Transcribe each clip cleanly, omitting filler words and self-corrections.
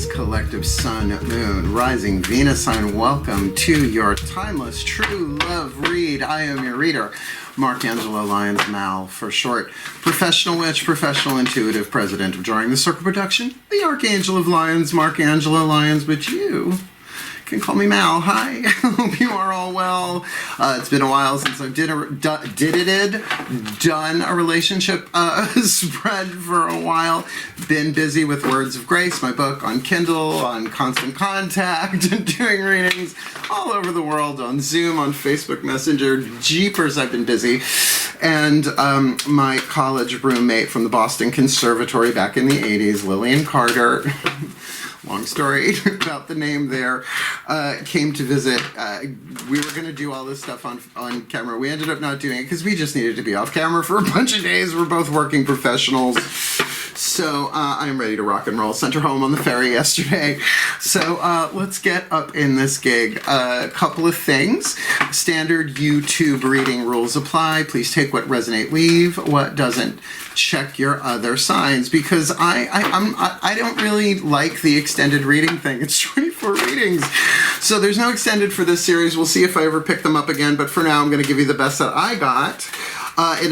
Aries collective sun, moon, rising Venus sign. Welcome to your timeless true love read. I am your reader, Mark Angelo, Lyons, Mal for short. Professional witch, professional intuitive, president of Drawing the Circle production, the Archangel of Lyons, Mark Angelo Lyons, but you can call me Mal. Hi, hope you are all well. It's been a while since I've done a relationship spread for a while. Been busy with Words of Grace, my book on Kindle, on Constant Contact, and doing readings all over the world on Zoom, on Facebook Messenger. Jeepers, I've been busy. And my college roommate from the Boston Conservatory back in the 80s, Lillian Carter, long story about the name there, came to visit. We were going to do all this stuff on camera. We ended up not doing it because we just needed to be off camera for a bunch of days. We're both working professionals. So I'm ready to rock and roll. Sent her home on the ferry yesterday. So let's get up in this gig. A couple of things. Standard YouTube reading rules apply. Please take what resonate, leave what doesn't. Check your other signs, because I don't really like the extended reading thing. It's 24 readings. So there's no extended for this series. We'll see if I ever pick them up again, but for now I'm going to give you the best that I got. In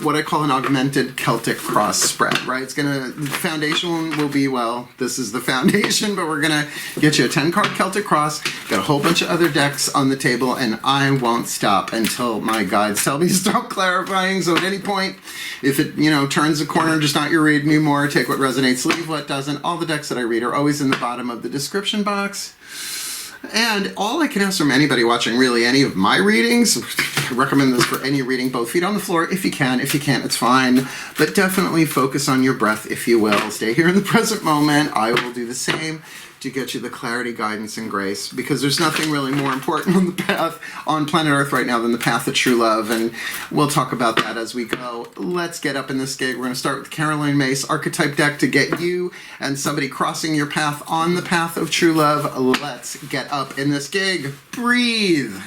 what I call an augmented Celtic Cross spread, right? The foundation will be, well, this is the foundation, but we're gonna get you a 10-card Celtic Cross, got a whole bunch of other decks on the table, and I won't stop until my guides tell me to stop clarifying. So at any point, if it, turns the corner and just not your read anymore, take what resonates, leave what doesn't. All the decks that I read are always in the bottom of the description box. And all I can ask from anybody watching really any of my readings, I recommend this for any reading, both feet on the floor if you can. If you can't, it's fine. But definitely focus on your breath, if you will. Stay here in the present moment. I will do the same to get you the clarity, guidance, and grace, because there's nothing really more important on the path on planet Earth right now than the path of true love, and we'll talk about that as we go. Let's get up in this gig. We're going to start with Caroline Mace Archetype deck to get you and somebody crossing your path on the path of true love. Let's get up in this gig. Breathe.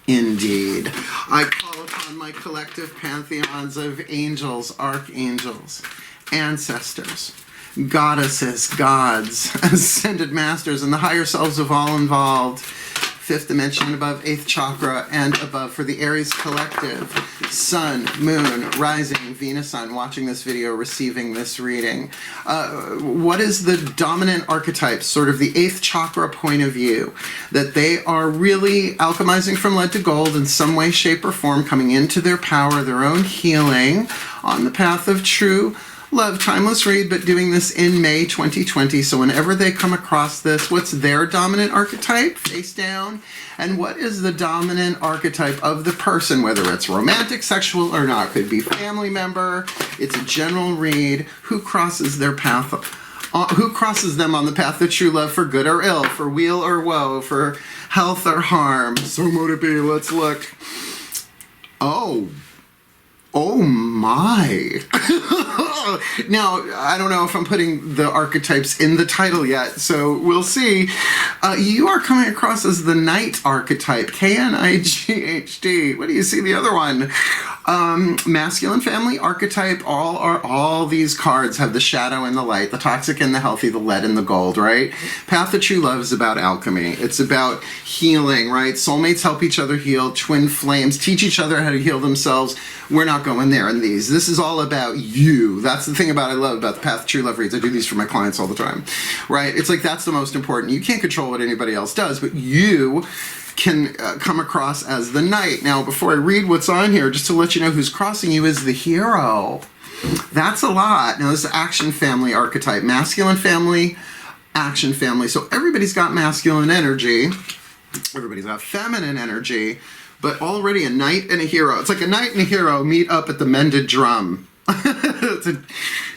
Indeed. I call upon my collective pantheons of angels, archangels, ancestors, goddesses, gods, ascended masters, and the higher selves of all involved. Fifth dimension and above, 8th chakra and above, for the Aries collective, sun, moon, rising, Venus sign, watching this video, receiving this reading. What is the dominant archetype, sort of the 8th chakra point of view? That they are really alchemizing from lead to gold in some way, shape, or form, coming into their power, their own healing, on the path of true love. Timeless read, but doing this in May 2020. So whenever they come across this, what's their dominant archetype? Face down. And what is the dominant archetype of the person, whether it's romantic, sexual, or not? Could be family member. It's a general read. Who crosses their path? Who crosses them on the path of true love, for good or ill, for weal or woe, for health or harm? So mote it be. Let's look. Oh my. Now, I don't know if I'm putting the archetypes in the title yet, so we'll see. You are coming across as the Knight archetype, K-N-I-G-H-D. What do you see the other one? Masculine family archetype. All these cards have the shadow and the light, the toxic and the healthy, the lead and the gold, right? Path of true love is about alchemy. It's about healing, right? Soulmates help each other heal. Twin flames teach each other how to heal themselves. We're not going there in these. This is all about you. That's the thing I love about the Path of True Love reads. I do these for my clients all the time, right? It's like that's the most important. You can't control what anybody else does, but you can come across as the Knight. Now, before I read what's on here, just to let you know who's crossing you is the Hero. That's a lot. Now, this is action family archetype. Masculine family, action family. So everybody's got masculine energy. Everybody's got feminine energy. But already a knight and a hero. It's like a knight and a hero meet up at the Mended Drum. It's a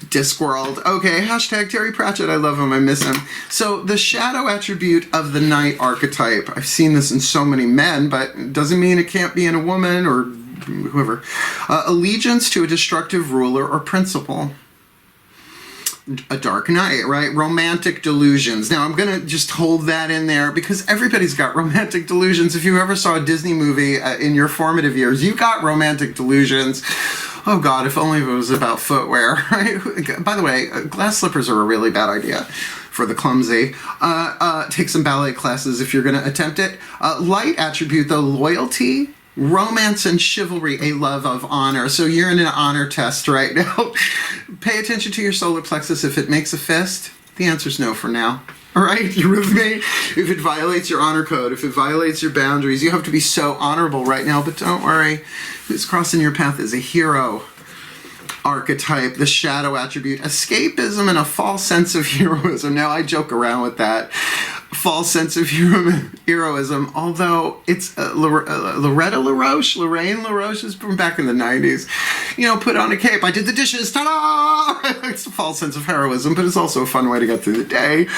Discworld. Okay, hashtag Terry Pratchett. I love him. I miss him. So the shadow attribute of the knight archetype. I've seen this in so many men, but it doesn't mean it can't be in a woman or whoever. Allegiance to a destructive ruler or principle. A dark night, right? Romantic delusions. Now, I'm going to just hold that in there because everybody's got romantic delusions. If you ever saw a Disney movie in your formative years, you got romantic delusions. Oh God, if only it was about footwear, right? By the way, glass slippers are a really bad idea for the clumsy. Take some ballet classes if you're going to attempt it. Light attribute, though, loyalty, romance, and chivalry, a love of honor. So you're in an honor test right now. Pay attention to your solar plexus. If it makes a fist, the answer's no for now. All right, you with me? If it violates your honor code, if it violates your boundaries, you have to be so honorable right now. But don't worry, who's crossing your path is a hero archetype, the shadow attribute, escapism, and a false sense of heroism. Now, I joke around with that. False sense of heroism, although it's Lorraine LaRoche is from back in the 90s. You know, put on a cape, I did the dishes, ta-da! It's a false sense of heroism, but it's also a fun way to get through the day.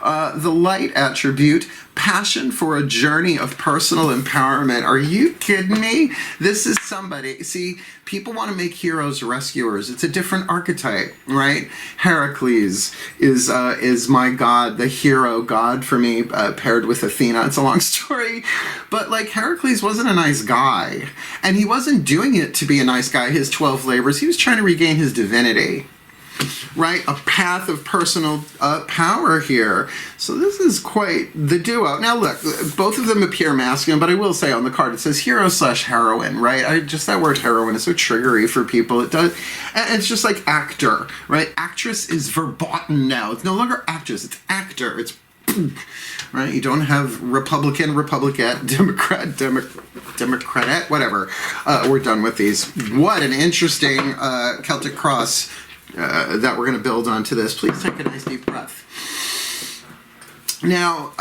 The light attribute, passion for a journey of personal empowerment. Are you kidding me? This is somebody, see, people want to make heroes rescuers. It's a different archetype, right? Heracles is my god, the hero god for me, paired with Athena. It's a long story, but like Heracles wasn't a nice guy, and he wasn't doing it to be a nice guy. His 12 labors, he was trying to regain his divinity. Right, a path of personal power here. So this is quite the duo. Now look, both of them appear masculine, but I will say on the card it says hero / heroine, right? Just that word heroine is so triggery for people. It does, and it's just like actor, right? Actress is verboten now. It's no longer actress, it's actor. It's right. You don't have Republican, Democrat, whatever. We're done with these. What an interesting Celtic Cross that we're going to build onto this. Please take a nice deep breath. Now,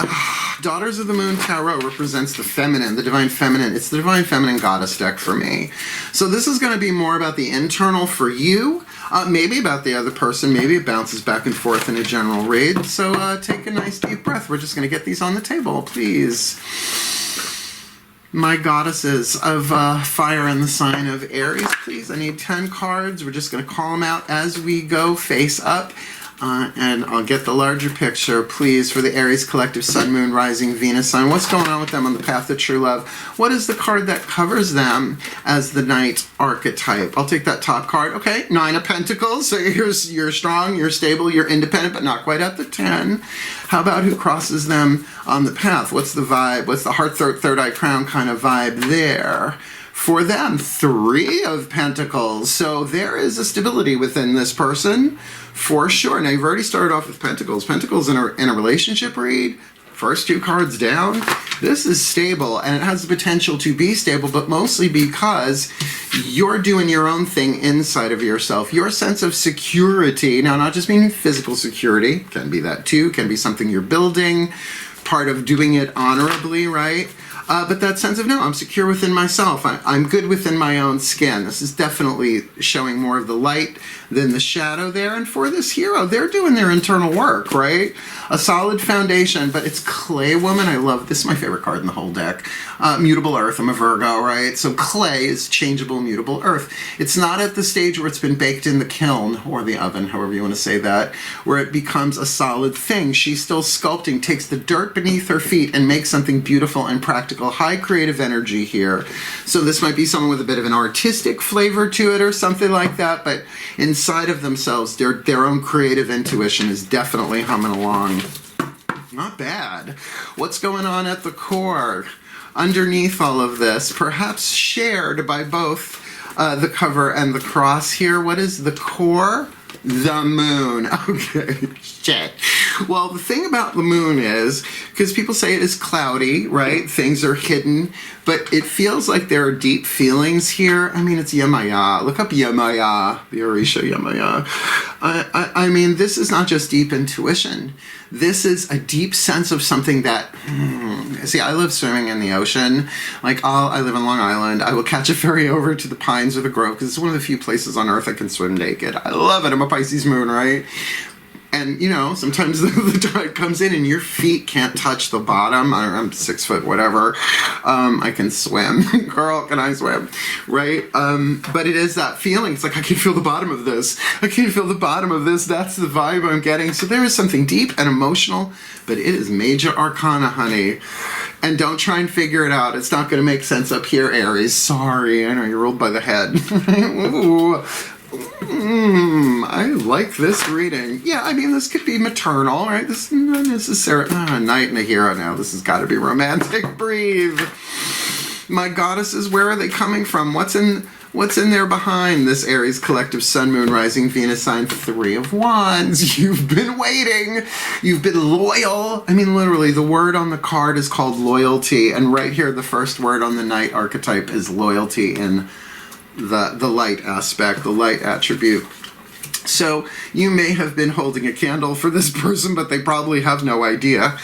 Daughters of the Moon Tarot represents the feminine, the divine feminine. It's the divine feminine goddess deck for me. So this is going to be more about the internal for you, maybe about the other person. Maybe it bounces back and forth in a general read. So take a nice deep breath. We're just going to get these on the table, please. My goddesses of fire and the sign of Aries, please. I need 10 cards. We're just going to call them out as we go face up. And I'll get the larger picture, please, for the Aries collective, Sun, Moon, Rising, Venus, Sun. What's going on with them on the path of true love? What is the card that covers them as the Knight archetype? I'll take that top card. Okay, 9 of Pentacles. So you're strong, you're stable, you're independent, but not quite at the 10. How about who crosses them on the path? What's the vibe? What's the heart, third eye, crown kind of vibe there? For them, 3 of Pentacles. So there is a stability within this person, for sure. Now, you've already started off with Pentacles. Pentacles in a relationship read, first 2 cards down. This is stable, and it has the potential to be stable, but mostly because you're doing your own thing inside of yourself. Your sense of security, now not just meaning physical security, can be that too, can be something you're building, part of doing it honorably, right? But that sense of, no, I'm secure within myself. I'm good within my own skin. This is definitely showing more of the light than the shadow there. And for this hero, they're doing their internal work, right? A solid foundation, but it's Clay Woman. I love this. Is my favorite card in the whole deck. Mutable Earth. I'm a Virgo, right? So Clay is changeable, mutable Earth. It's not at the stage where it's been baked in the kiln or the oven, however you want to say that, where it becomes a solid thing. She's still sculpting, takes the dirt beneath her feet and makes something beautiful and practical. High creative energy here. So this might be someone with a bit of an artistic flavor to it or something like that, but inside of themselves, their own creative intuition is definitely humming along. Not bad. What's going on at the core? Underneath all of this, perhaps shared by both the cover and the cross here. What is the core? The moon. Okay, shit. Well, the thing about the moon is, because people say it is cloudy, right? Things are hidden, but it feels like there are deep feelings here. I mean, it's Yamaya. Look up Yamaya, the Orisha Yamaya. I mean, this is not just deep intuition. This is a deep sense of something that, see, I love swimming in the ocean. Like, I live in Long Island. I will catch a ferry over to the Pines or the Grove because it's one of the few places on Earth I can swim naked. I love it. I'm a Pisces moon, right? And, you know, sometimes the tide comes in and your feet can't touch the bottom. I'm 6 foot, whatever. I can swim. Girl, can I swim? Right? But it is that feeling. It's like, I can feel the bottom of this. I can feel the bottom of this. That's the vibe I'm getting. So there is something deep and emotional, but it is major arcana, honey. And don't try and figure it out. It's not going to make sense up here, Aries. Sorry, I know you're ruled by the head. Ooh. I like this reading. Yeah, I mean, this could be maternal, right? This is not necessarily... Knight and a hero now. This has got to be romantic. Breathe. My goddesses, where are they coming from? What's in there behind this Aries collective sun, moon, rising, Venus sign? 3 of Wands. You've been waiting. You've been loyal. I mean, literally, the word on the card is called loyalty. And right here, the first word on the Knight archetype is loyalty in the light aspect, the light attribute. So you may have been holding a candle for this person, but they probably have no idea.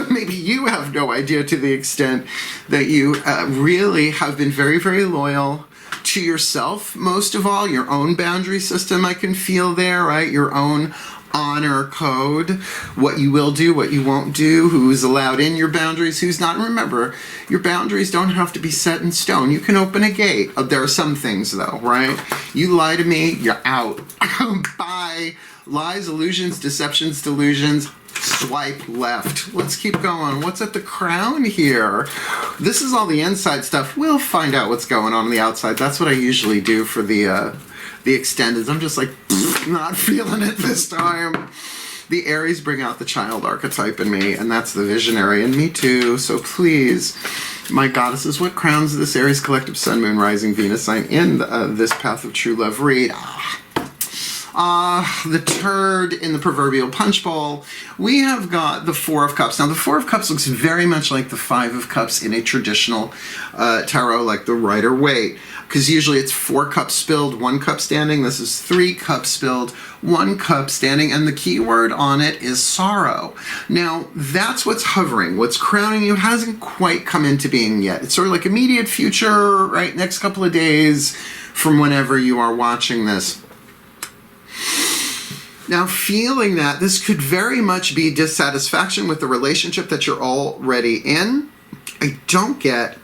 Maybe you have no idea, to the extent that you really have been very, very loyal to yourself. Most of all, your own boundary system, I can feel there, right? Your own honor code, what you will do, what you won't do, who's allowed in your boundaries, who's not. And remember, your boundaries don't have to be set in stone. You can open a gate. There are some things, though, right? You lie to me, you're out. Bye. Lies, illusions, deceptions, delusions. Swipe left. Let's keep going. What's at the crown here? This is all the inside stuff. We'll find out what's going on the outside. That's what I usually do for the extendeds. I'm just like, not feeling it this time. The Aries bring out the child archetype in me, and that's the visionary in me too. So please, my goddesses, what crowns this Aries collective sun, moon, rising, Venus sign in this Path of True Love read? The turd in the proverbial punch bowl. We have got the 4 of Cups. Now, the 4 of Cups looks very much like the 5 of Cups in a traditional tarot, like the Rider-Waite, because usually it's 4 cups spilled, 1 cup standing. This is 3 cups spilled, 1 cup standing, and the key word on it is sorrow. Now, that's what's hovering. What's crowning you hasn't quite come into being yet. It's sort of like immediate future, right? Next couple of days from whenever you are watching this. Now, feeling that this could very much be dissatisfaction with the relationship that you're already in. I don't get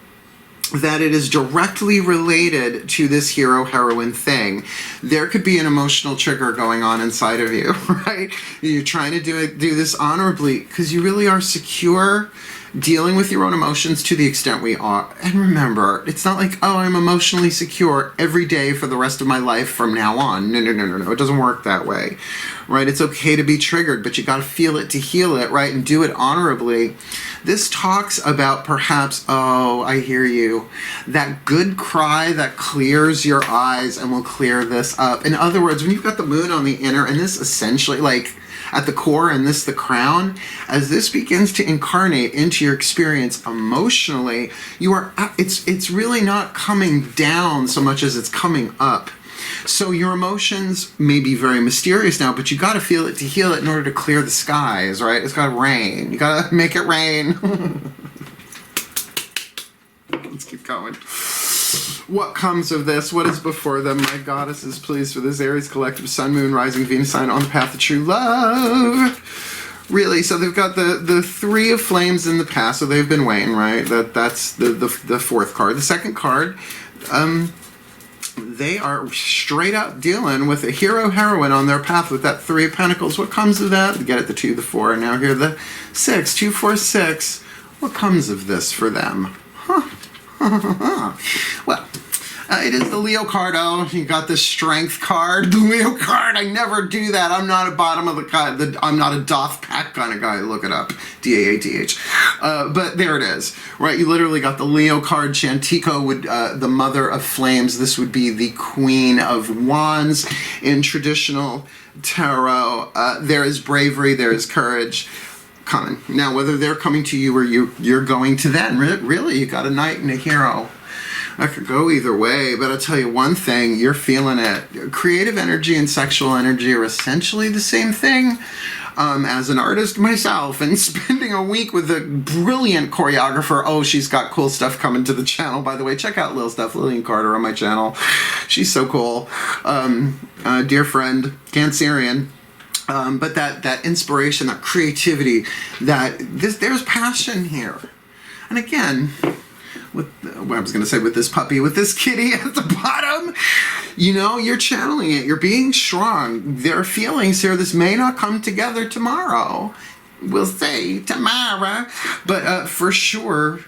that it is directly related to this hero-heroine thing. There could be an emotional trigger going on inside of you, right? You're trying to do this honorably because you really are secure dealing with your own emotions to the extent we are. And remember, it's not like, oh, I'm emotionally secure every day for the rest of my life from now on. No. It doesn't work that way, right? It's okay to be triggered, but you got to feel it to heal it, right? And do it honorably. This talks about perhaps, oh, I hear you, that good cry that clears your eyes and will clear this up. In other words, when you've got the moon on the inner, and this essentially, like, at the core, and this the crown, as this begins to incarnate into your experience emotionally, you are, it's really not coming down so much as it's coming up. So your emotions may be very mysterious now, but you got to feel it to heal it in order to clear the skies, right? It's got to rain. You got to make it rain. Let's keep going. What comes of this? What is before them? My goddesses, please, for this Aries collective sun, moon, rising, Venus sign on the path of true love. Really, so they've got the 3 of flames in the past, so they've been waiting, right? That's the 4th card. The 2nd card, they are straight up dealing with a hero-heroine on their path with that 3 of Pentacles. What comes of that? We get it, the 2, the 4, and now here the 6. 2, 4, 6. What comes of this for them? Huh. Well, it is the Leo card. Oh, you got the Strength card. The Leo card. I never do that. I'm not a bottom of the card. I'm not a doth pack kind of guy. Look it up. D-A-A-T-H. But there it is. Right, you literally got the Leo card. Chantico would, the mother of flames. This would be the Queen of Wands in traditional tarot. There is bravery. There is courage. Coming. Now, whether they're coming to you or you're going to them, really, you got a knight and a hero. I could go either way, but I'll tell you one thing, you're feeling it. Creative energy and sexual energy are essentially the same thing. As an artist myself, and spending a week with a brilliant choreographer. Oh, she's got cool stuff coming to the channel, by the way. Check out Lil Stuff, Lillian Carter on my channel. She's so cool. Dear friend, Cancerian. But that inspiration, that creativity, there's passion here. And again, with this puppy, with this kitty at the bottom, you know, you're channeling it. You're being strong. There are feelings here. This may not come together tomorrow. We'll see tomorrow. But for sure,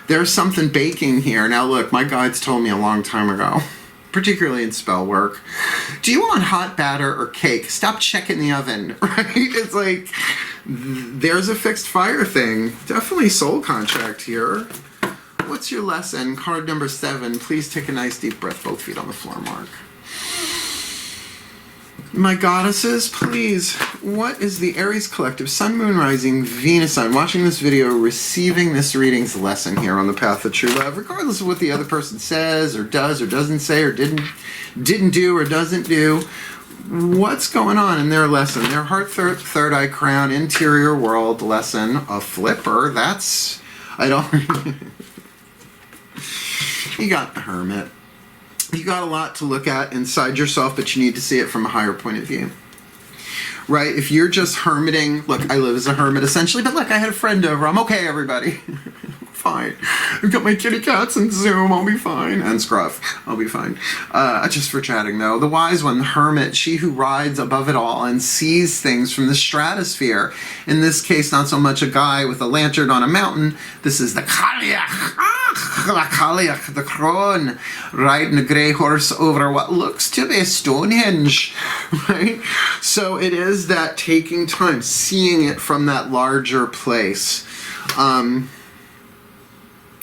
there's something baking here. Now look, my guides told me a long time ago, particularly in spell work, do you want hot batter or cake? Stop checking the oven, right? It's like, there's a fixed fire thing. Definitely soul contract here. What's your lesson? Card number 7. Please take a nice deep breath, both feet on the floor, Mark. My goddesses, please, what is the Aries Collective, Sun, Moon, Rising, Venus, Sun, watching this video, receiving this reading's lesson here on the path of true love, regardless of what the other person says or does or doesn't say or didn't do or doesn't do? What's going on in their lesson? Their heart, third eye, crown, interior world lesson, a flipper. That's, I don't... You got the Hermit. You got a lot to look at inside yourself, but you need to see it from a higher point of view. Right? If you're just hermiting, look, I live as a hermit essentially, but look, I had a friend over. I'm okay, everybody. Fine. I've got my kitty cats and Zoom. I'll be fine. And Scruff. I'll be fine. Just for chatting, though. The wise one, the hermit, she who rides above it all and sees things from the stratosphere. In this case, not so much a guy with a lantern on a mountain. This is the Kaliach. The crone, riding a grey horse over what looks to be Stonehenge, right? So it is that taking time, seeing it from that larger place.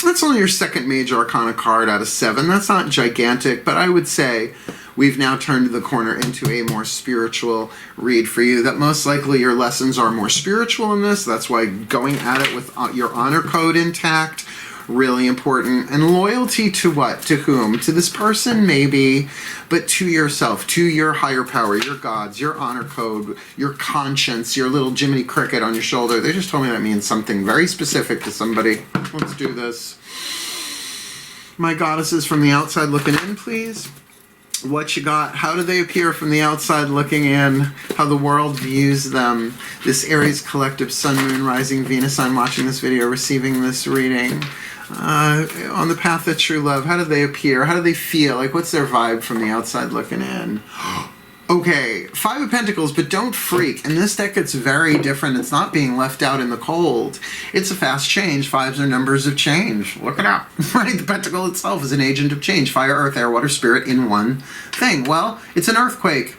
That's only your second major arcana card out of 7. That's not gigantic, but I would say we've now turned the corner into a more spiritual read for you. That most likely your lessons are more spiritual in this. That's why going at it with your honor code intact, really important. And loyalty to what? To whom? To this person, maybe, but to yourself, to your higher power, your gods, your honor code, your conscience, your little Jiminy Cricket on your shoulder. They just told me that means something very specific to somebody. Let's do this. My goddesses from the outside looking in, please. What you got? How do they appear from the outside looking in? How the world views them. This Aries Collective, Sun, Moon, Rising, Venus, Sun, watching this video, receiving this reading. On the path of true love, how do they appear? How do they feel? Like, what's their vibe from the outside looking in? Okay, 5 of Pentacles, but don't freak. In this deck, it's very different. It's not being left out in the cold. It's a fast change. 5s are numbers of change. Look it up, right? The Pentacle itself is an agent of change. Fire, earth, air, water, spirit in one thing. Well, it's an earthquake.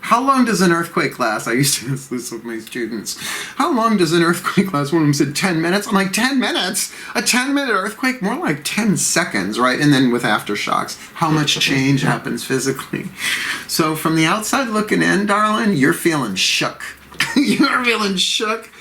How long does an earthquake last? I used to ask this with my students. How long does an earthquake last? One of them said 10 minutes. I'm like, 10 minutes? A 10-minute earthquake? More like 10 seconds, right? And then with aftershocks, how much change happens physically? So from the outside looking in, darling, you're feeling shook. You're feeling shook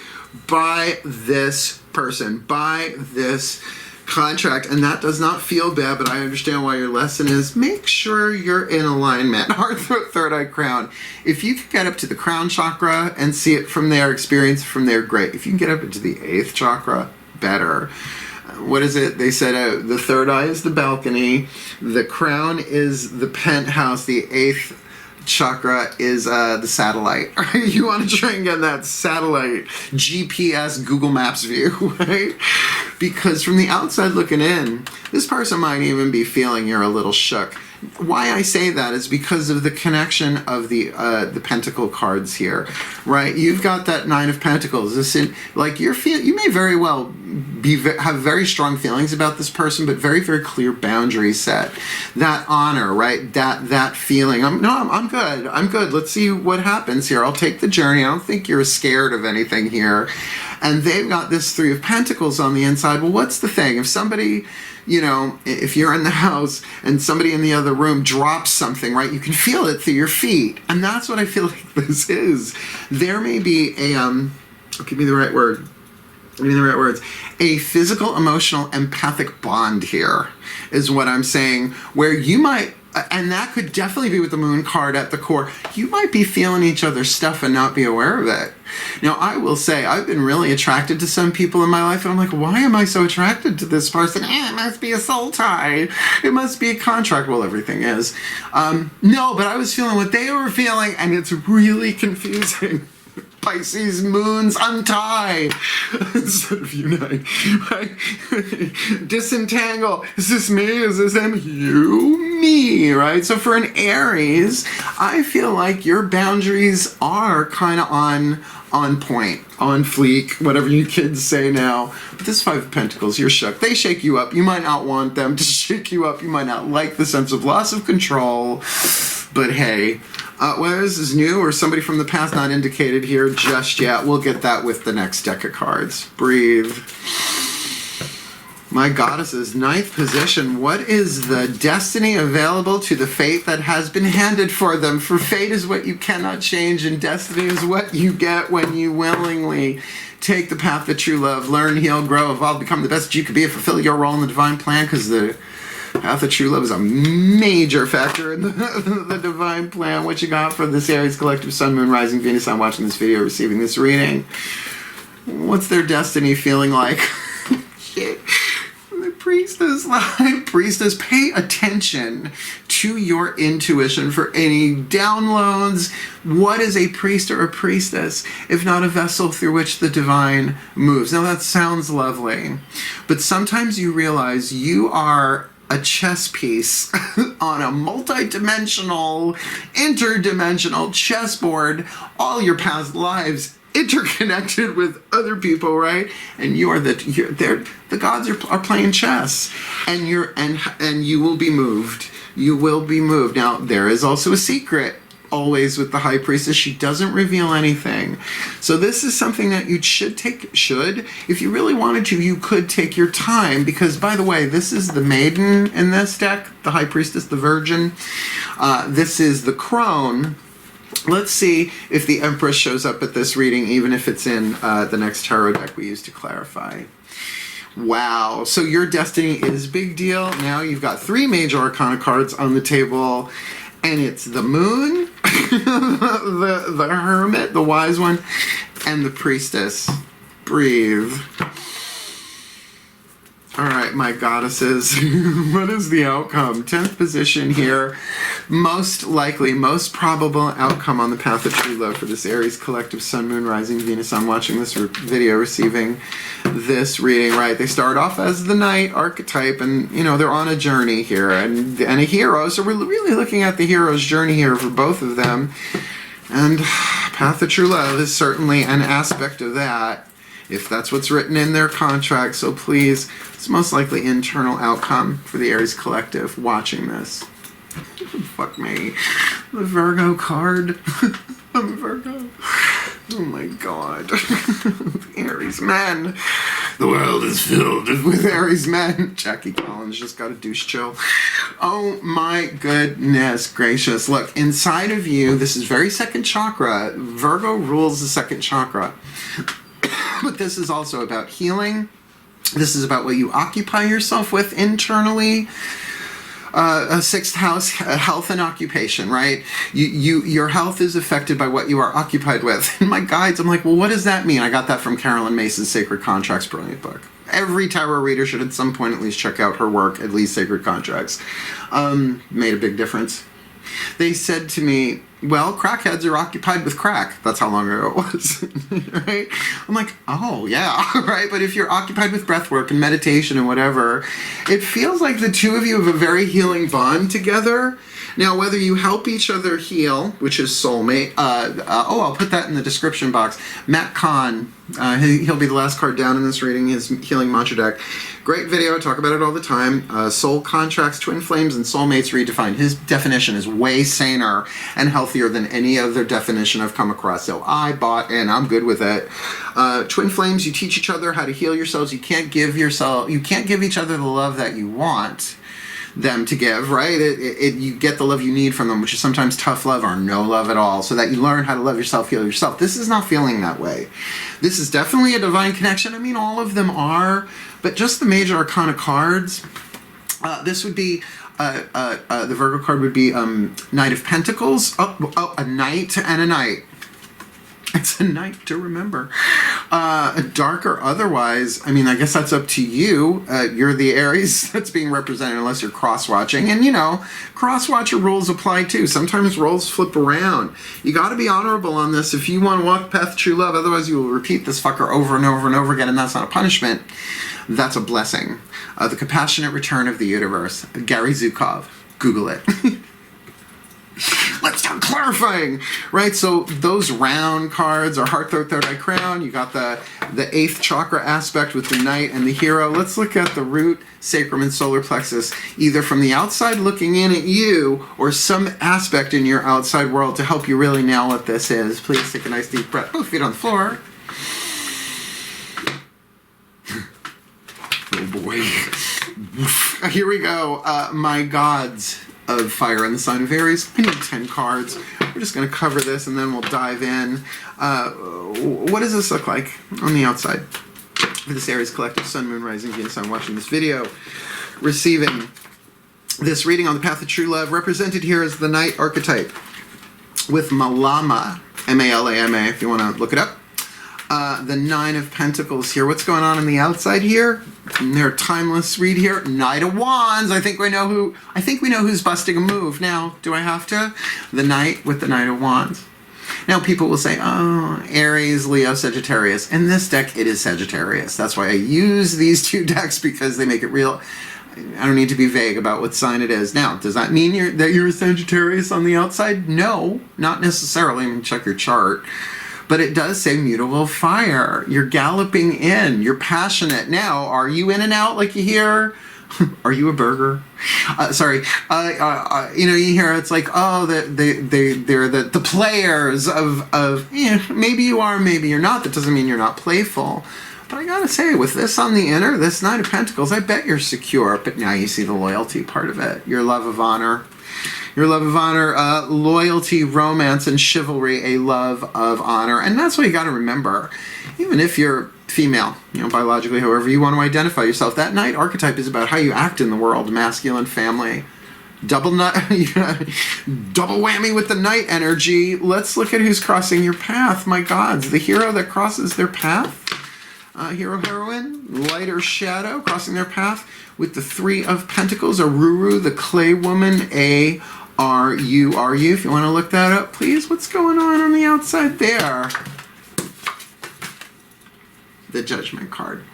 by this person, by this contract, and that does not feel bad, but I understand why your lesson is make sure you're in alignment. Heart, third eye, crown. If you can get up to the crown chakra and see it from there, experience it from there, great. If you can get up into the 8th chakra, better. What is it? They said the third eye is the balcony, the crown is the penthouse, the 8th chakra is the satellite. You want to try and get that satellite GPS Google Maps view, right? Because from the outside looking in, this person might even be feeling you're a little shook. Why I say that is because of the connection of the Pentacle cards here, right? You've got that 9 of Pentacles. Like you may very well have very strong feelings about this person, but very, very clear boundaries set. That honor, right? That feeling. I'm good. I'm good. Let's see what happens here. I'll take the journey. I don't think you're scared of anything here. And they've got this 3 of Pentacles on the inside. Well, what's the thing? If somebody, you know, if you're in the house and somebody in the other room drops something, right, you can feel it through your feet. And that's what I feel like this is. There may be give me the right word. Give me the right words. A physical, emotional, empathic bond here is what I'm saying, where you might, and that could definitely be with the moon card at the core, you might be feeling each other's stuff and not be aware of it. Now, I will say, I've been really attracted to some people in my life, and I'm like, why am I so attracted to this person? It must be a soul tie. It must be a contract. Well, everything is. No, but I was feeling what they were feeling, and it's really confusing. Pisces moons untie instead of unite, right? Disentangle. Is this me? Is this him? You, me, right? So for an Aries, I feel like your boundaries are kind of on point, on fleek, whatever you kids say now. But this Five of Pentacles, you're shook. They shake you up. You might not want them to shake you up. You might not like the sense of loss of control. But hey, whether this is new or somebody from the past not indicated here just yet, we'll get that with the next deck of cards. Breathe. My goddesses, ninth position. What is the destiny available to the fate that has been handed for them? For fate is what you cannot change, and destiny is what you get when you willingly take the path of true love, learn, heal, grow, evolve, become the best you could be, and fulfill your role in the divine plan, because the path of true love is a major factor in the divine plan. What you got for this Aries collective, Sun, Moon, Rising, Venus, I'm watching this video, receiving this reading? What's their destiny feeling like? Shit. The priestess, high priestess, pay attention to your intuition for any downloads. What is a priest or a priestess if not a vessel through which the divine moves? Now that sounds lovely, but sometimes you realize you are a chess piece on a multi-dimensional, interdimensional chessboard, all your past lives interconnected with other people, right? And the gods are playing chess, and you will be moved. You will be moved. Now there is also a secret always with the high priestess. She doesn't reveal anything. So this is something that you should, if you really wanted to, you could take your time, because by the way, this is the maiden in this deck, the high priestess, the virgin. This is the crone. Let's see if the Empress shows up at this reading, even if it's in the next tarot deck we use to clarify. Wow, so your destiny is big deal. Now you've got three major arcana cards on the table, and it's the Moon, the Hermit, the Wise One, and the Priestess. Breathe. All right, my goddesses, what is the outcome? 10th position here. Most likely, most probable outcome on the path of true love for this Aries collective, Sun, Moon, Rising, Venus. I'm watching this video, receiving this reading, right? They start off as the Knight archetype, and, you know, they're on a journey here, and a hero. So we're really looking at the hero's journey here for both of them. And path of true love is certainly an aspect of that, if that's what's written in their contract. So please, it's most likely internal outcome for the Aries collective watching this. Fuck me. The Virgo card. I'm a Virgo. Oh my god. Aries men. The world is filled with Aries men. Jackie Collins just got a douche chill. Oh my goodness gracious. Look, inside of you, this is very second chakra. Virgo rules the second chakra. But this is also about healing. This is about what you occupy yourself with internally. A sixth house, health and occupation, right? Your health is affected by what you are occupied with. In my guides, I'm like, well, what does that mean? I got that from Carolyn Mace's Sacred Contracts, brilliant book. Every tarot reader should at some point at least check out her work, at least Sacred Contracts. Made a big difference. They said to me, well, crackheads are occupied with crack. That's how long ago it was, right? I'm like, oh, yeah, right? But if you're occupied with breath work and meditation and whatever, it feels like the two of you have a very healing bond together. Now, whether you help each other heal, which is soulmate, I'll put that in the description box. Matt Kahn, he'll be the last card down in this reading, his healing mantra deck. Great video, I talk about it all the time. Soul contracts, twin flames, and soulmates redefined. His definition is way saner and healthier than any other definition I've come across. So I bought in, I'm good with it. Twin flames, you teach each other how to heal yourselves. You can't give each other the love that you want them to give, right? You get the love you need from them, which is sometimes tough love or no love at all, so that you learn how to love yourself, heal yourself. This is not feeling that way. This is definitely a divine connection. I mean, all of them are, but just the major arcana cards, this would be, the Virgo card would be Knight of Pentacles. Oh, a knight and a knight. It's a night to remember. Dark or otherwise, I mean, I guess that's up to you. You're the Aries that's being represented unless you're cross-watching. And, you know, cross-watcher rules apply too. Sometimes roles flip around. You got to be honorable on this if you want to walk the path of true love. Otherwise, you will repeat this fucker over and over and over again, and that's not a punishment. That's a blessing. The Compassionate Return of the Universe. Gary Zukov. Google it. Let's start clarifying, right? So those round cards are Heart, Throat, Third Eye, Crown. You got the 8th chakra aspect with the Knight and the Hero. Let's look at the root, sacrum, and solar plexus, either from the outside looking in at you or some aspect in your outside world to help you really nail what this is. Please take a nice deep breath. Both feet on the floor. Oh boy. Here we go. My gods of fire and the sign of Aries. I need 10 cards. We're just going to cover this and then we'll dive in. What does this look like on the outside? For this Aries collective, Sun, Moon, Rising, Venus, I'm watching this video, receiving this reading on the path of true love, represented here as the Knight archetype with Malama, M-A-L-A-M-A, if you want to look it up. The 9 of Pentacles here. What's going on the outside here? Their timeless read here. Knight of Wands. I think we know who's busting a move. Now, do I have to? The Knight with the Knight of Wands. Now, people will say, oh, Aries, Leo, Sagittarius. In this deck, it is Sagittarius. That's why I use these two decks, because they make it real. I don't need to be vague about what sign it is. Now, does that mean that you're a Sagittarius on the outside? No, not necessarily. I mean, check your chart. But it does say mutable fire. You're galloping in. You're passionate. Now, are you in and out like you hear? Are you a burger? Sorry. You know, you hear it's like, oh, they're the players of maybe you are, maybe you're not. That doesn't mean you're not playful. But I gotta say, with this on the inner, this Knight of Pentacles, I bet you're secure. But now you see the loyalty part of it. Your love of honor. Your love of honor, loyalty, romance, and chivalry, a love of honor. And that's what you got to remember. Even if you're female, you know, biologically, however you want to identify yourself, that Knight archetype is about how you act in the world, masculine, family. Double whammy with the Knight energy. Let's look at who's crossing your path. My gods, the hero that crosses their path. Hero, heroine, light or shadow, crossing their path with the 3 of Pentacles, Aruru, the clay woman, A-R-U-R-U. If you want to look that up, please. What's going on the outside there? The Judgment card.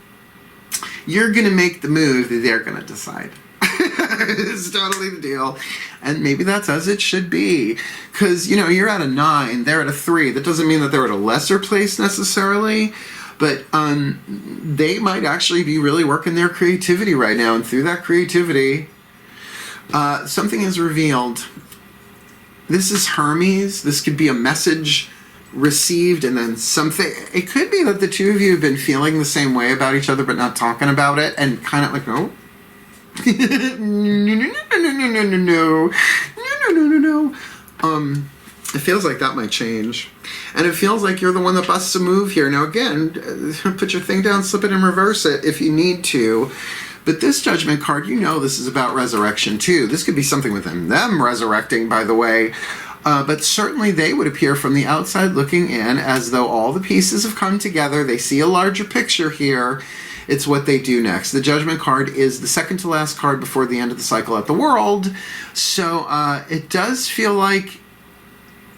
You're going to make the move that they're going to decide. It's totally the deal. And maybe that's as it should be. Because, you know, you're at a 9, they're at a 3. That doesn't mean that they're at a lesser place necessarily. But they might actually be really working their creativity right now. And through that creativity, something is revealed. This is Hermes. This could be a message received and then something. It could be that the two of you have been feeling the same way about each other but not talking about it. And kind of like, no. No. It feels like that might change. And it feels like you're the one that busts a move here. Now again, put your thing down, slip it and reverse it if you need to. But this Judgment card, you know this is about resurrection too. This could be something within them resurrecting, by the way. But certainly they would appear from the outside looking in as though all the pieces have come together. They see a larger picture here. It's what they do next. The Judgment card is the second to last card before the end of the cycle at the world. So it does feel like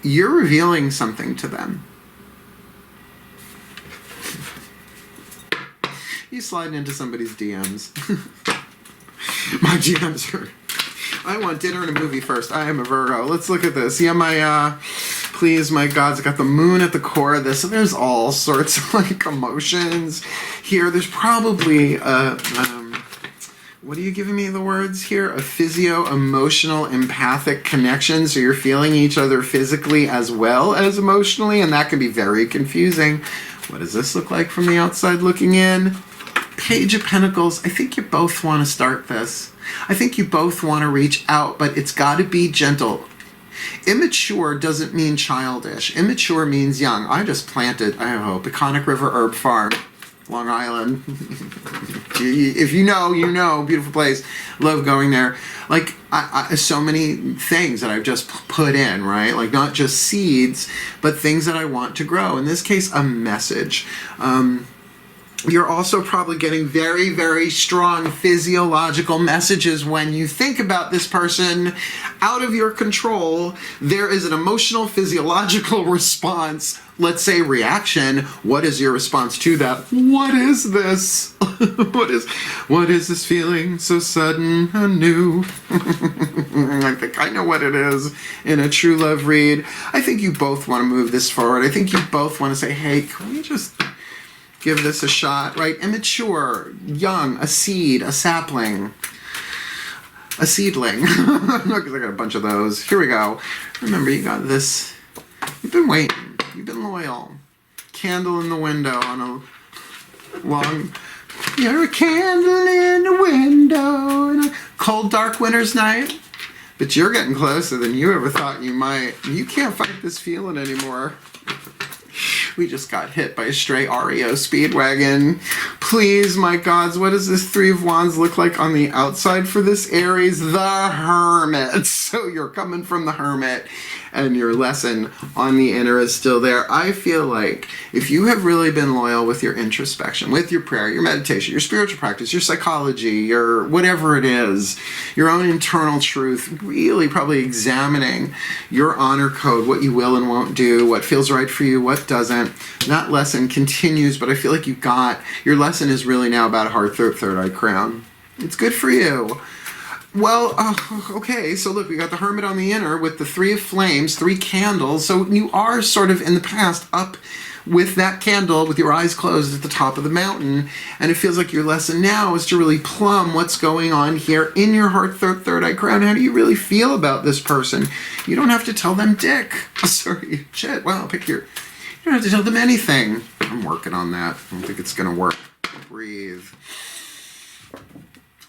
you're revealing something to them. You sliding into somebody's DMs. My DMs are... I want dinner and a movie first. I am a Virgo. Let's look at this. Yeah, my... Please, my gods, I got the moon at the core of this. So there's all sorts of, like, emotions here. There's probably... what are you giving me the words here? A physio-emotional empathic connection. So you're feeling each other physically as well as emotionally, and that can be very confusing. What does this look like from the outside looking in? Page of Pentacles. I think you both want to start this. I think you both want to reach out, but it's got to be gentle. Immature doesn't mean childish. Immature means young. I just planted, I hope, Peconic River Herb Farm. Long Island. If you know, you know, beautiful place. Love going there. Like, so many things that I've just put in, right? Like, not just seeds, but things that I want to grow. In this case, a message. You're also probably getting very, very strong physiological messages when you think about this person out of your control. There is an emotional, physiological response, let's say reaction. What is your response to that? What is this? What is this feeling so sudden and new? I think I know what it is in a true love read. I think you both want to move this forward. I think you both want to say, hey, can we just give this a shot, right? Immature, young, a seed, a sapling, a seedling. Because I got a bunch of those. Here we go. Remember, you got this. You've been waiting. You've been loyal. Candle in the window on a long... You're a candle in the window on a cold, dark winter's night. But you're getting closer than you ever thought you might. You can't fight this feeling anymore. We just got hit by a stray ARIES Speedwagon. Please, my gods, what does this Three of Wands look like on the outside for this Aries? The Hermit. So you're coming from the Hermit, and your lesson on the inner is still there. I feel like if you have really been loyal with your introspection, with your prayer, your meditation, your spiritual practice, your psychology, your whatever it is, your own internal truth, really probably examining your honor code, what you will and won't do, what feels right for you, what doesn't. That lesson continues, but I feel like your lesson is really now about a heart, third eye crown. It's good for you. Well, okay, so look, we got the Hermit on the inner with the Three of Flames, 3 candles. So you are sort of in the past up with that candle with your eyes closed at the top of the mountain. And it feels like your lesson now is to really plumb what's going on here in your heart, third eye crown. How do you really feel about this person? You don't have to tell them dick. Sorry, shit, wow, pick your... You don't have to tell them anything. I'm working on that. I don't think it's going to work. Breathe.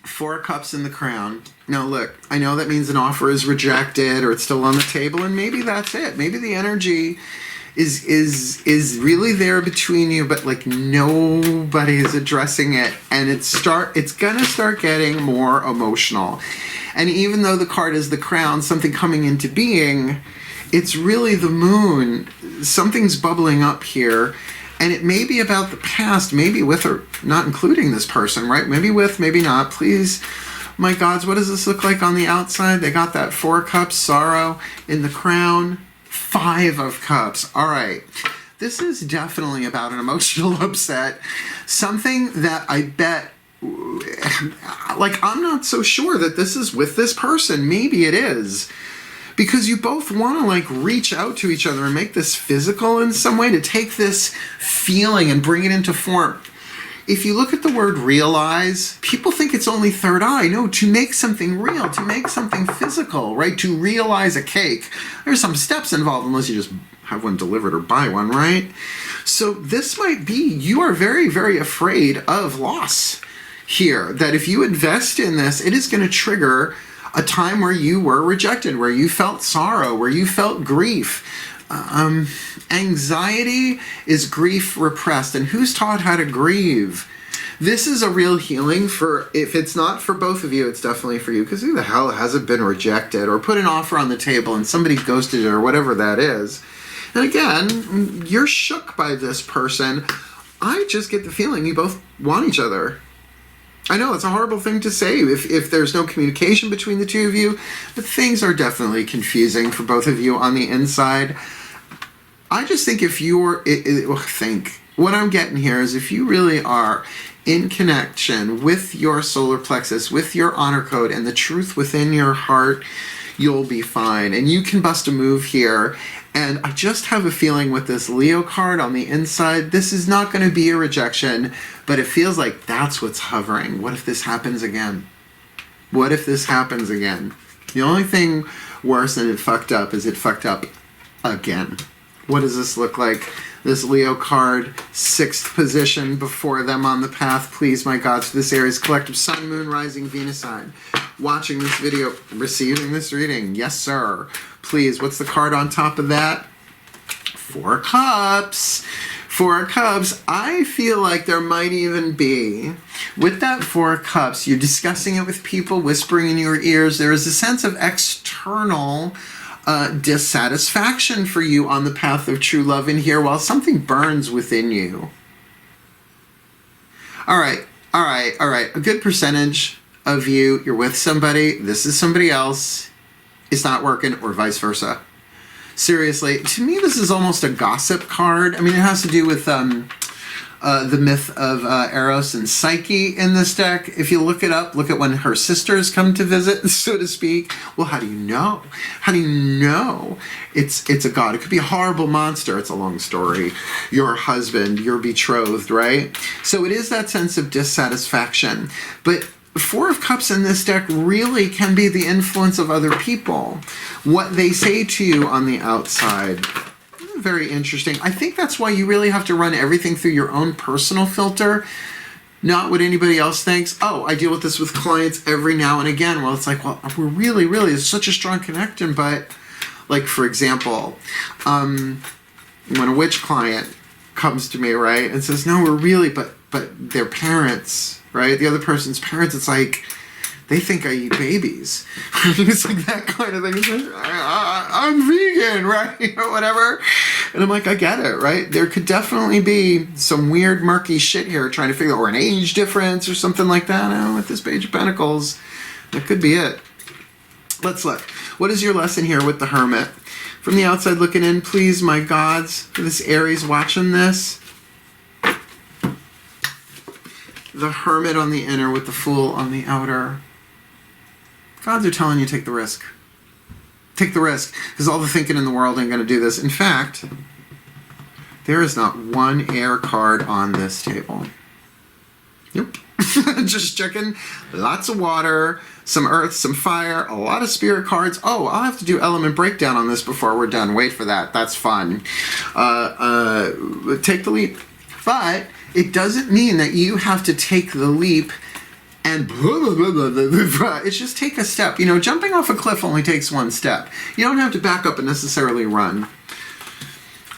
4 cups in the crown. Now look, I know that means an offer is rejected or it's still on the table, and maybe that's it. Maybe the energy is really there between you, but like nobody is addressing it, and it's gonna start getting more emotional. And even though the card is the crown, something coming into being, it's really the moon. Something's bubbling up here. And it may be about the past, maybe with or not including this person, right? Maybe with, maybe not. Please, my gods, what does this look like on the outside? They got that 4 cups, sorrow in the crown, 5 of cups. All right. This is definitely about an emotional upset. Something that I bet, like, I'm not so sure that this is with this person. Maybe it is. Because you both want to like reach out to each other and make this physical in some way, to take this feeling and bring it into form. If you look at the word realize, people think it's only third eye. No, to make something real, to make something physical, right? To realize a cake. There's some steps involved unless you just have one delivered or buy one, right? So this might be, you are very, very afraid of loss here. That if you invest in this, it is going to trigger a time where you were rejected, where you felt sorrow, where you felt grief. Anxiety is grief repressed. And who's taught how to grieve? This is a real healing for, if it's not for both of you, it's definitely for you. Because who the hell hasn't been rejected or put an offer on the table and somebody ghosted it or whatever that is? And again, you're shook by this person. I just get the feeling you both want each other. I know it's a horrible thing to say if there's no communication between the two of you, but things are definitely confusing for both of you on the inside. I just think if you're, what I'm getting here is if you really are in connection with your solar plexus, with your honor code and the truth within your heart, you'll be fine. And you can bust a move here. And I just have a feeling with this Leo card on the inside, this is not going to be a rejection, but it feels like that's what's hovering. What if this happens again? What if this happens again? The only thing worse than it fucked up is it fucked up again. What does this look like? This Leo card, 6th position before them on the path. Please, my gods, for this Aries collective Sun, Moon, Rising, Venus sign. Watching this video, receiving this reading. Yes, sir. Please, what's the card on top of that? 4 cups. Four of Cups, I feel like there might even be, with that Four of Cups, you're discussing it with people, whispering in your ears. There is a sense of external dissatisfaction for you on the path of true love in here while something burns within you. All right. A good percentage of you're with somebody, this is somebody else, it's not working, or vice versa. Seriously, to me this is almost a gossip card. I mean, it has to do with the myth of Eros and Psyche in this deck. If you look it up, look at when her sisters come to visit, so to speak. Well, how do you know? How do you know it's a god? It could be a horrible monster. It's a long story. Your husband, your betrothed, right? So it is that sense of dissatisfaction. But Four of Cups in this deck really can be the influence of other people. What they say to you on the outside. Very interesting. I think that's why you really have to run everything through your own personal filter, not what anybody else thinks. Oh, I deal with this with clients every now and again. Well, it's like, well, we're really, it's such a strong connection, but like, for example, when a witch client comes to me, right, and says, no, we're really, but their parents, right, the other person's parents, it's like, they think I eat babies. It's like that kind of thing. It's like, I'm vegan, right? Or whatever. And I'm like, I get it, right? There could definitely be some weird, murky shit here trying to figure out, or an age difference or something like that. Oh, with this Page of Pentacles, that could be it. Let's look. What is your lesson here with the Hermit? From the outside looking in, please, my gods, for this Aries watching this. The Hermit on the inner with the Fool on the outer. Gods are telling you take the risk. Take the risk, because all the thinking in the world ain't going to do this. In fact, there is not one air card on this table. Nope. Just checking. Lots of water, some earth, some fire, a lot of spirit cards. Oh, I'll have to do element breakdown on this before we're done. Wait for that. That's fun. Take the leap. But it doesn't mean that you have to take the leap and it's just take a step. You know, jumping off a cliff only takes one step. You don't have to back up and necessarily run.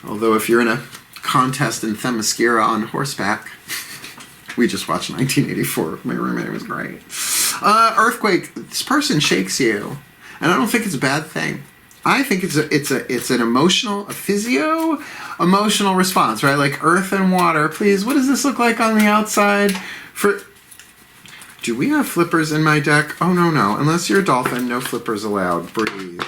Although if you're in a contest in Themyscira on horseback, we just watched 1984. My roommate, was great. Earthquake. This person shakes you, and I don't think it's a bad thing. I think it's an emotional, a physio-emotional response, right? Like earth and water. Please, what does this look like on the outside? Do we have flippers in my deck? Oh, no. Unless you're a dolphin, no flippers allowed. Breathe.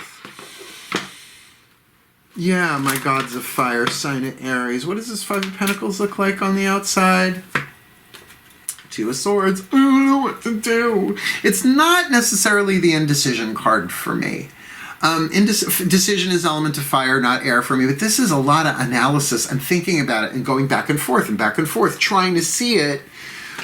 Yeah, my gods of fire, sign of Aries. What does this Five of Pentacles look like on the outside? Two of Swords. I don't know what to do. It's not necessarily the indecision card for me. Indecision is element of fire, not air for me, but this is a lot of analysis and thinking about it and going back and forth, trying to see it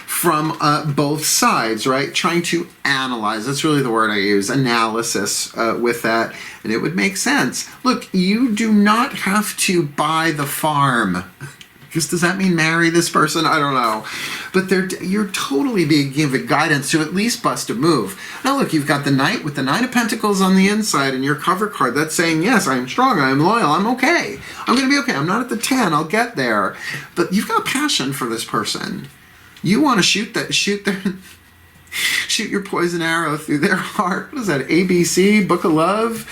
from both sides, right? Trying to analyze. That's really the word I use, analysis with that. And it would make sense. Look, you do not have to buy the farm. Because does that mean marry this person? I don't know. But you're totally being given guidance to at least bust a move. Now look, you've got the Knight with the Knight of Pentacles on the inside and your cover card. That's saying, yes, I'm strong, I'm loyal, I'm okay. I'm going to be okay. I'm not at the 10, I'll get there. But you've got passion for this person. You want to shoot your poison arrow through their heart. What is that, ABC, Book of Love?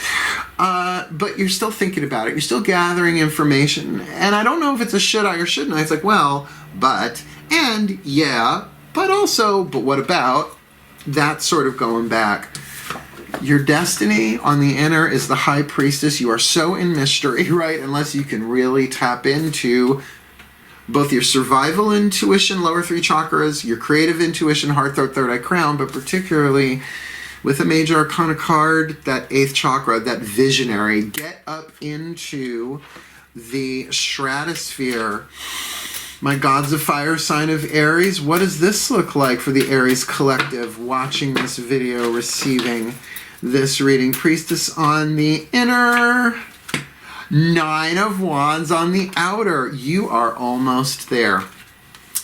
But you're still thinking about it. You're still gathering information. And I don't know if it's a should I or shouldn't I. It's like, well, but, and, yeah, but also, but what about? That's sort of going back. Your destiny on the inner is the High Priestess. You are so in mystery, right? Unless you can really tap into both your survival intuition, lower three chakras, your creative intuition, heart, throat, third eye, crown, but particularly with a major arcana card, that 8th chakra, that visionary, get up into the stratosphere. My gods of fire, sign of Aries. What does this look like for the Aries collective watching this video, receiving this reading? Priestess on the inner. 9 of Wands on the outer. You are almost there.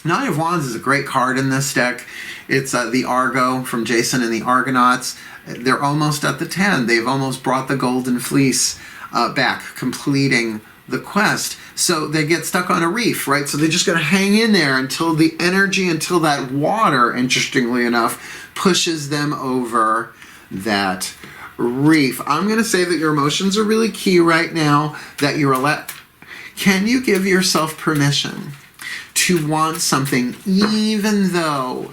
9 of Wands is a great card in this deck. It's the Argo from Jason and the Argonauts. They're almost at the 10. They've almost brought the Golden Fleece back, completing the quest. So they get stuck on a reef, right? So they just got to hang in there until the energy, until that water, interestingly enough, pushes them over that reef. I'm going to say that your emotions are really key right now, that you're can you give yourself permission to want something even though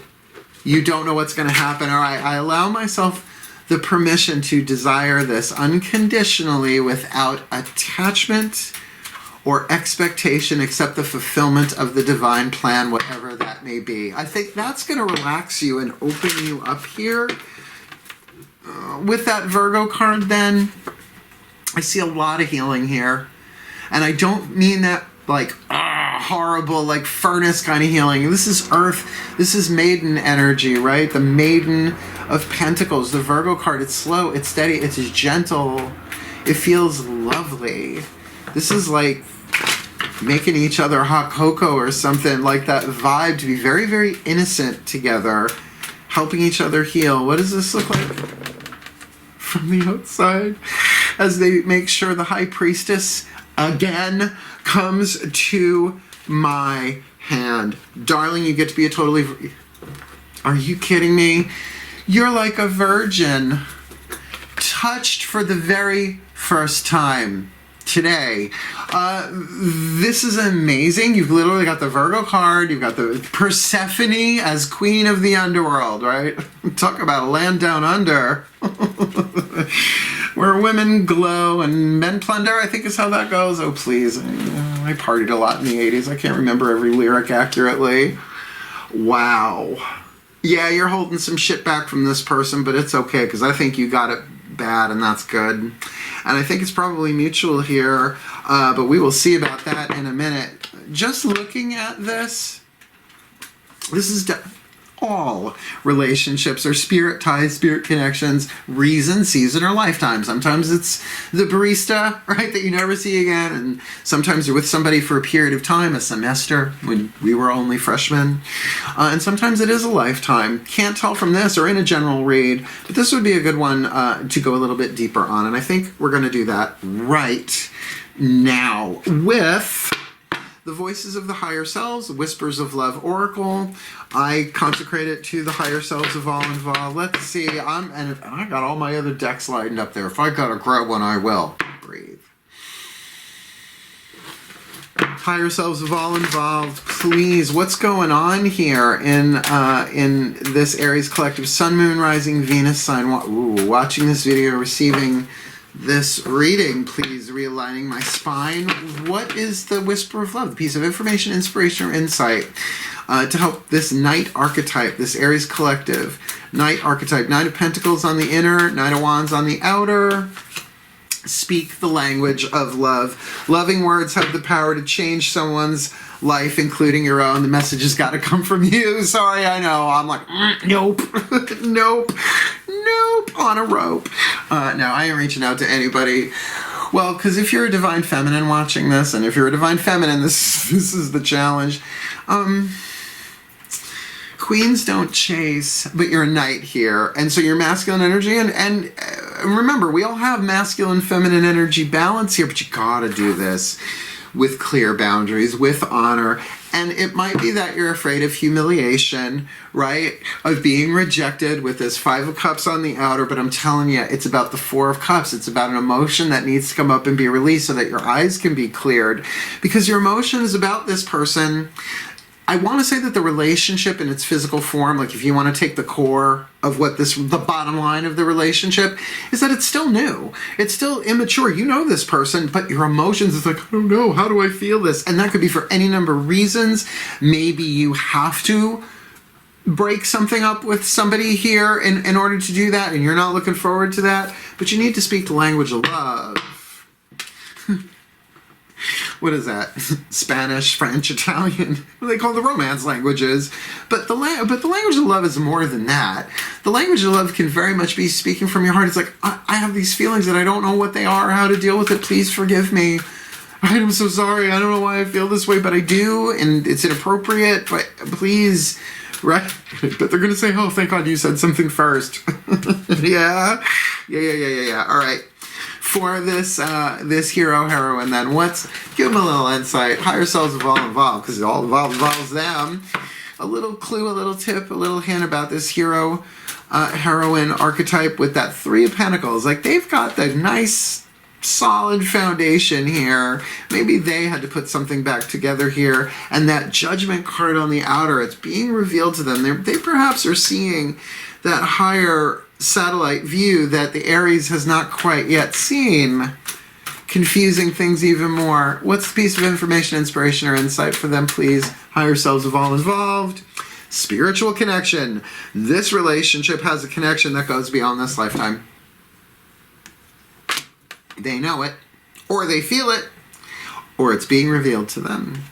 you don't know what's going to happen? All right, I allow myself the permission to desire this unconditionally without attachment or expectation, except the fulfillment of the divine plan, whatever that may be. I think that's going to relax you and open you up here. With that Virgo card then, I see a lot of healing here. And I don't mean that like horrible, like furnace kind of healing. This is earth. This is maiden energy, right? The maiden of pentacles. The Virgo card, it's slow, it's steady, it's gentle. It feels lovely. This is like making each other hot cocoa or something, like that vibe, to be very, very innocent together, helping each other heal. What does this look like from the outside? As they make sure the High Priestess again comes to my hand. Darling, you get to be a totally... Are you kidding me? You're like a virgin, touched for the very first time today. This is amazing. You've literally got the Virgo card. You've got the Persephone as queen of the underworld, right? Talk about a land down under. Where women glow and men plunder, I think is how that goes. Oh, please. I partied a lot in the 80s. I can't remember every lyric accurately. Wow. Yeah, you're holding some shit back from this person, but it's okay, because I think you got it bad, and that's good. And I think it's probably mutual here, but we will see about that in a minute. Just looking at this is all relationships are spirit ties, spirit connections, reason, season, or lifetime. Sometimes it's the barista, right, that you never see again, and sometimes you're with somebody for a period of time, a semester, when we were only freshmen, and sometimes it is a lifetime. Can't tell from this or in a general read, but this would be a good one to go a little bit deeper on, and I think we're going to do that right now with the Voices of the Higher Selves, the Whispers of Love Oracle. I consecrate it to the higher selves of all involved. Let's see. And I got all my other decks lined up there. If I gotta grab one, I will. Breathe. Higher selves of all involved, please. What's going on here in this Aries collective Sun, Moon, Rising, Venus sign? Watching this video, receiving this reading, please. Realigning my spine. What is the Whisper of Love? The piece of information, inspiration, or insight to help this Knight archetype, this Aries collective Knight archetype. Knight of Pentacles on the inner, Knight of Wands on the outer. Speak the language of love. Loving words have the power to change someone's life, including your own. The message has got to come from you. Sorry, I know. I'm like, nope, nope, nope, on a rope. No, I ain't reaching out to anybody. Well, because if you're a divine feminine watching this, and if you're a divine feminine, this is the challenge. Queens don't chase, but you're a knight here. And so your masculine energy, and remember, we all have masculine, feminine energy balance here, but you gotta do this with clear boundaries, with honor. And it might be that you're afraid of humiliation, right? Of being rejected with this Five of Cups on the outer, but I'm telling you, it's about the Four of Cups. It's about an emotion that needs to come up and be released so that your eyes can be cleared. Because your emotion is about this person. I want to say that the relationship in its physical form, like if you want to take the core of what the bottom line of the relationship, is that it's still new. It's still immature. You know this person, but your emotions is like, I don't know, how do I feel this? And that could be for any number of reasons. Maybe you have to break something up with somebody here in order to do that, and you're not looking forward to that, but you need to speak the language of love. What is that? Spanish, French, Italian. What they call the romance languages. But the language of love is more than that. The language of love can very much be speaking from your heart. It's like, I have these feelings that I don't know what they are, how to deal with it. Please forgive me. I'm so sorry. I don't know why I feel this way, but I do, and it's inappropriate, but please, right? But they're going to say, oh, thank God you said something first. Yeah. All right. for this this hero heroine then. Give them a little insight. Higher selves have all involved, because it all involves them. A little clue, a little tip, a little hint about this hero heroine archetype with that Three of Pentacles. Like, they've got the nice solid foundation here. Maybe they had to put something back together here, and that Judgment card on the outer, it's being revealed to them. They perhaps are seeing that higher satellite view that the Aries has not quite yet seen, confusing things even more. What's the piece of information, inspiration, or insight for them, please? Higher selves have all involved. Spiritual connection. This relationship has a connection that goes beyond this lifetime. They know it, or they feel it, or it's being revealed to them.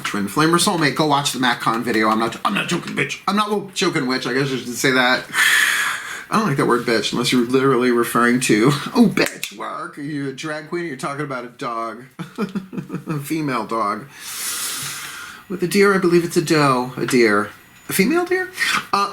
Twin flame or soulmate, go watch the MacCon video. I'm not joking, bitch. I'm not joking, witch. I guess I should say that. I don't like that word bitch unless you're literally referring to, oh, bitch, work. Are you a drag queen or you're talking about a dog? A female dog. With a deer, I believe it's a doe. A deer. A female deer?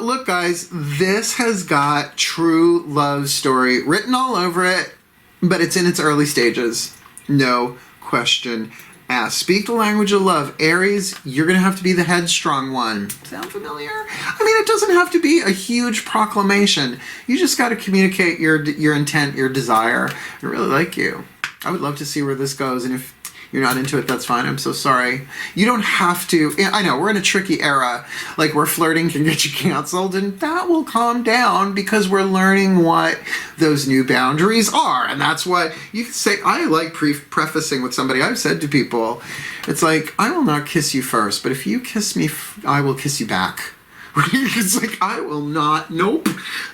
Look, guys, this has got true love story written all over it, but it's in its early stages. No question asked. Speak the language of love. Aries, you're going to have to be the headstrong one. Sound familiar? I mean, it doesn't have to be a huge proclamation. You just got to communicate your intent, your desire. I really like you. I would love to see where this goes, and if you're not into it, that's fine. I'm so sorry. You don't have to. I know, we're in a tricky era, like where flirting can get you canceled, and that will calm down because we're learning what those new boundaries are. And that's what you can say. I like prefacing with somebody. I've said to people, it's like, I will not kiss you first, but if you kiss me, I will kiss you back. It's like, I will not, nope,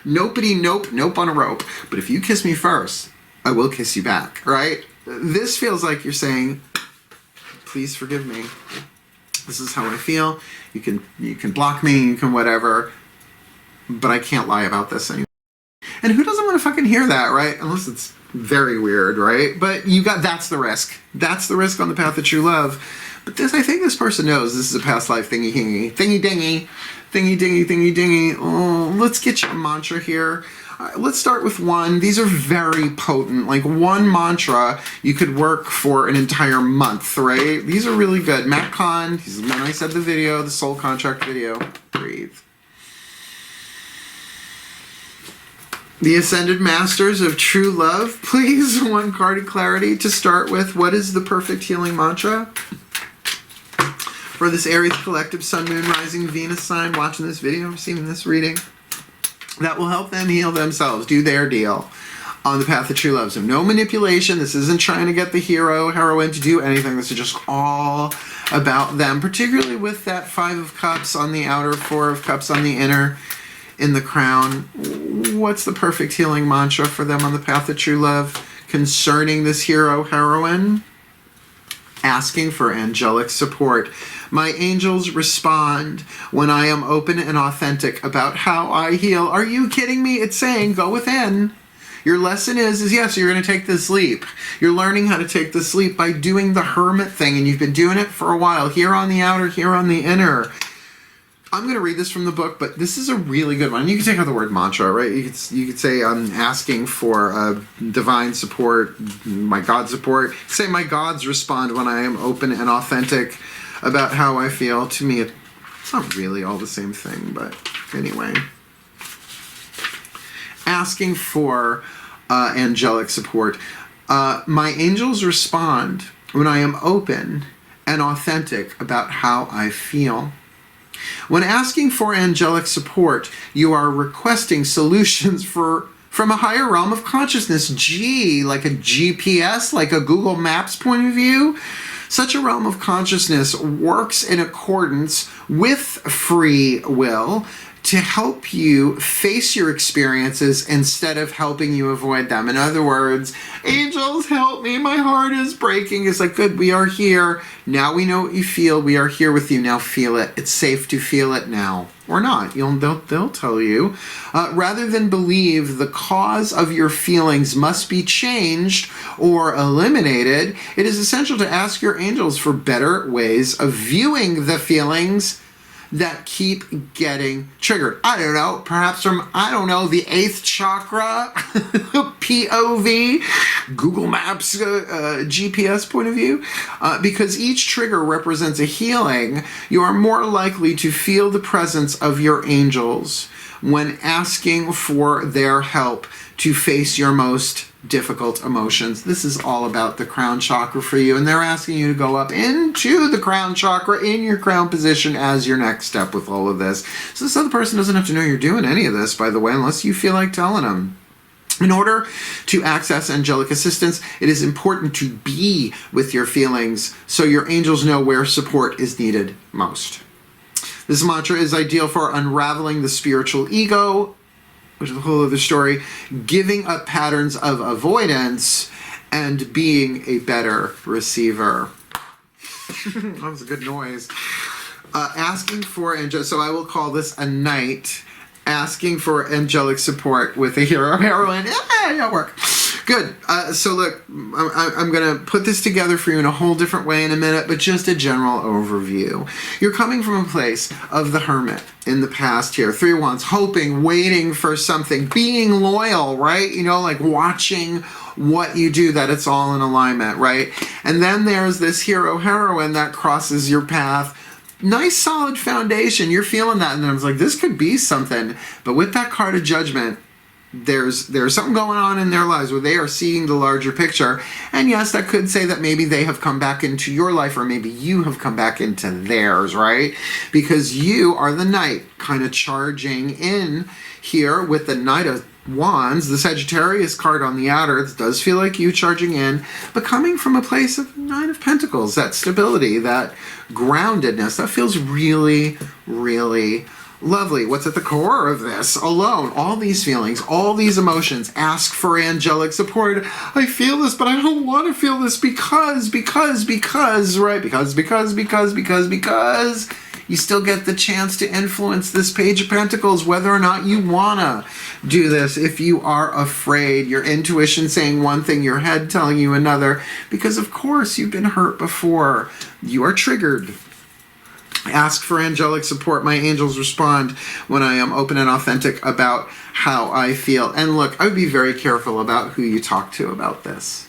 nopity, nope on a rope. But if you kiss me first, I will kiss you back, right? This feels like you're saying, please forgive me. This is how I feel. You can block me, you can whatever, but I can't lie about this anymore. And who doesn't want to fucking hear that, right? Unless it's very weird, right? But that's the risk. That's the risk on the path of true love. But I think this person knows this is a past life thingy-dingy. Oh, let's get you a mantra here. Let's start with one. These are very potent. Like, one mantra you could work for an entire month, right? These are really good. Matt Kahn, he's the one I said the video, the soul contract video. Breathe. The Ascended Masters of True Love, please. One card of clarity to start with. What is the perfect healing mantra for this Aries collective, Sun, Moon, Rising, Venus sign watching this video, receiving this reading? That will help them heal themselves, do their deal on the path of true love. So no manipulation. This isn't trying to get the hero, heroine to do anything. This is just all about them, particularly with that Five of Cups on the outer, Four of Cups on the inner, in the crown. What's the perfect healing mantra for them on the path of true love concerning this hero, heroine? Asking for angelic support. My angels respond when I am open and authentic about how I heal. Are you kidding me? It's saying go within. Your lesson is yes, you're going to take this leap. You're learning how to take this leap by doing the hermit thing, and you've been doing it for a while. Here on the outer, here on the inner. I'm going to read this from the book, but this is a really good one. You can take out the word mantra, right? You could say I'm asking for divine support, my God support. Say my gods respond when I am open and authentic about how I feel. To me, it's not really all the same thing, but anyway. Asking for angelic support. My angels respond when I am open and authentic about how I feel. When asking for angelic support, you are requesting solutions from a higher realm of consciousness. Like a GPS, like a Google Maps point of view. Such a realm of consciousness works in accordance with free will to help you face your experiences instead of helping you avoid them. In other words, angels, help me, my heart is breaking. It's like, good, we are here. Now we know what you feel. We are here with you. Now feel it. It's safe to feel it now. Or not. They'll tell you. Rather than believe the cause of your feelings must be changed or eliminated, it is essential to ask your angels for better ways of viewing the feelings that keep getting triggered. I don't know, perhaps from, I don't know, the 8th chakra, POV, Google Maps, GPS point of view. Because each trigger represents a healing, you are more likely to feel the presence of your angels when asking for their help to face your most difficult emotions. This is all about the crown chakra for you, and they're asking you to go up into the crown chakra in your crown position as your next step with all of this. So this other person doesn't have to know you're doing any of this, by the way, unless you feel like telling them. In order to access angelic assistance, it is important to be with your feelings so your angels know where support is needed most. This mantra is ideal for unraveling the spiritual ego, which is a whole other story, giving up patterns of avoidance, and being a better receiver. That was a good noise. Asking for angelic, so I will call this a night, asking for angelic support with a hero or heroine. Yeah, work. Good. So look, I'm going to put this together for you in a whole different way in a minute, but just a general overview. You're coming from a place of the hermit in the past here. 3 of Wands, hoping, waiting for something, being loyal, right? You know, like watching what you do, that it's all in alignment, right? And then there's this hero heroine that crosses your path. Nice solid foundation. You're feeling that. And then I was like, this could be something. But with that card of judgment, there's something going on in their lives where they are seeing the larger picture. And yes, that could say that maybe they have come back into your life, or maybe you have come back into theirs, right? Because you are the knight kind of charging in here with the Knight of Wands, the Sagittarius card on the outer. It does feel like you charging in, but coming from a place of Knight of Pentacles, that stability, that groundedness, that feels really, really lovely. What's at the core of this? Alone. All these feelings, all these emotions. Ask for angelic support. I feel this, but I don't want to feel this because, right? Because. You still get the chance to influence this Page of Pentacles, whether or not you want to do this. If you are afraid, your intuition saying one thing, your head telling you another, because of course you've been hurt before. You are triggered. Ask for angelic support. My angels respond when I am open and authentic about how I feel. And look, I would be very careful about who you talk to about this.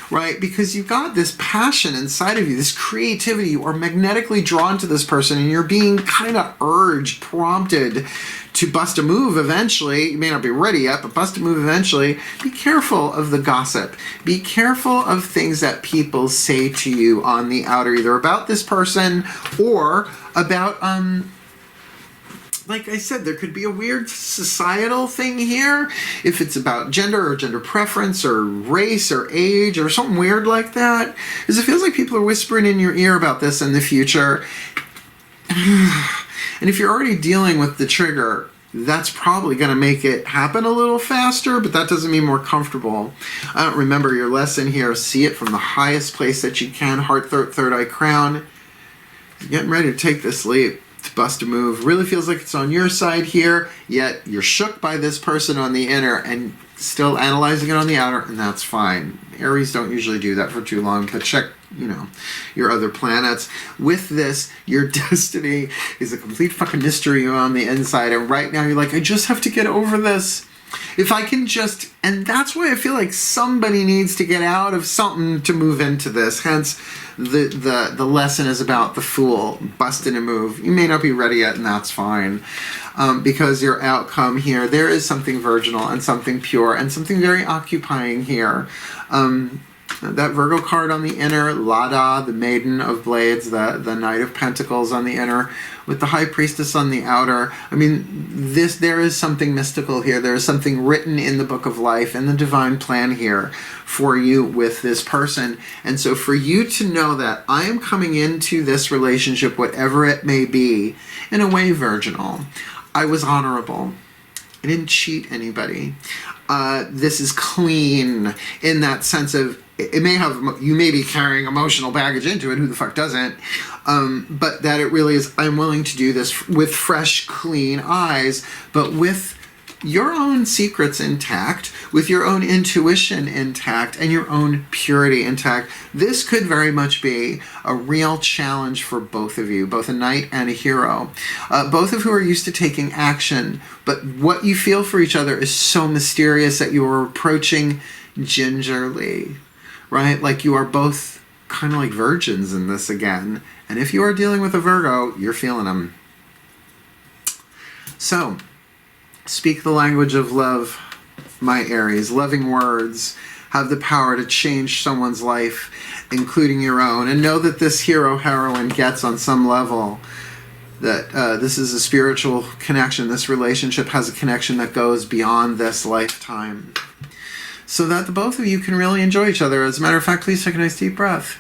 Right? Because you've got this passion inside of you, this creativity. You are magnetically drawn to this person, and you're being kind of urged, prompted to bust a move eventually. You may not be ready yet, but bust a move eventually. Be careful of the gossip. Be careful of things that people say to you on the outer, either about this person or about, like I said, there could be a weird societal thing here. If it's about gender or gender preference or race or age or something weird like that. Because it feels like people are whispering in your ear about this in the future. And if you're already dealing with the trigger, that's probably going to make it happen a little faster, but that doesn't mean more comfortable. I don't remember your lesson here. See it from the highest place that you can. Heart, third eye, crown. You're getting ready to take this leap. To bust a move. Really feels like it's on your side here, yet you're shook by this person on the inner and still analyzing it on the outer, and that's fine. Aries don't usually do that for too long, but check, you know, your other planets. With this, your destiny is a complete fucking mystery on the inside, and right now you're like, I just have to get over this. If I can just, and that's why I feel like somebody needs to get out of something to move into this. Hence, the lesson is about the Fool, busting a move. You may not be ready yet, and that's fine. Because your outcome here, there is something virginal and something pure and something very occupying here. That Virgo card on the inner, Lada, the Maiden of Blades, the Knight of Pentacles on the inner, with the High Priestess on the outer. I mean, there is something mystical here. There is something written in the Book of Life and the divine plan here for you with this person. And so for you to know that I am coming into this relationship, whatever it may be, in a way virginal. I was honorable. I didn't cheat anybody. This is clean in that sense of, it may have, you may be carrying emotional baggage into it, who the fuck doesn't, but that it really is, I'm willing to do this with fresh, clean eyes, but with your own secrets intact, with your own intuition intact, and your own purity intact. This could very much be a real challenge for both of you, both a knight and a hero. Both of who are used to taking action, but what you feel for each other is so mysterious that you are approaching gingerly, right? Like you are both kind of like virgins in this again. And if you are dealing with a Virgo, you're feeling them. So, speak the language of love, my Aries. Loving words have the power to change someone's life, including your own. And know that this hero, heroine gets on some level that this is a spiritual connection. This relationship has a connection that goes beyond this lifetime. So that the both of you can really enjoy each other. As a matter of fact, please take a nice deep breath.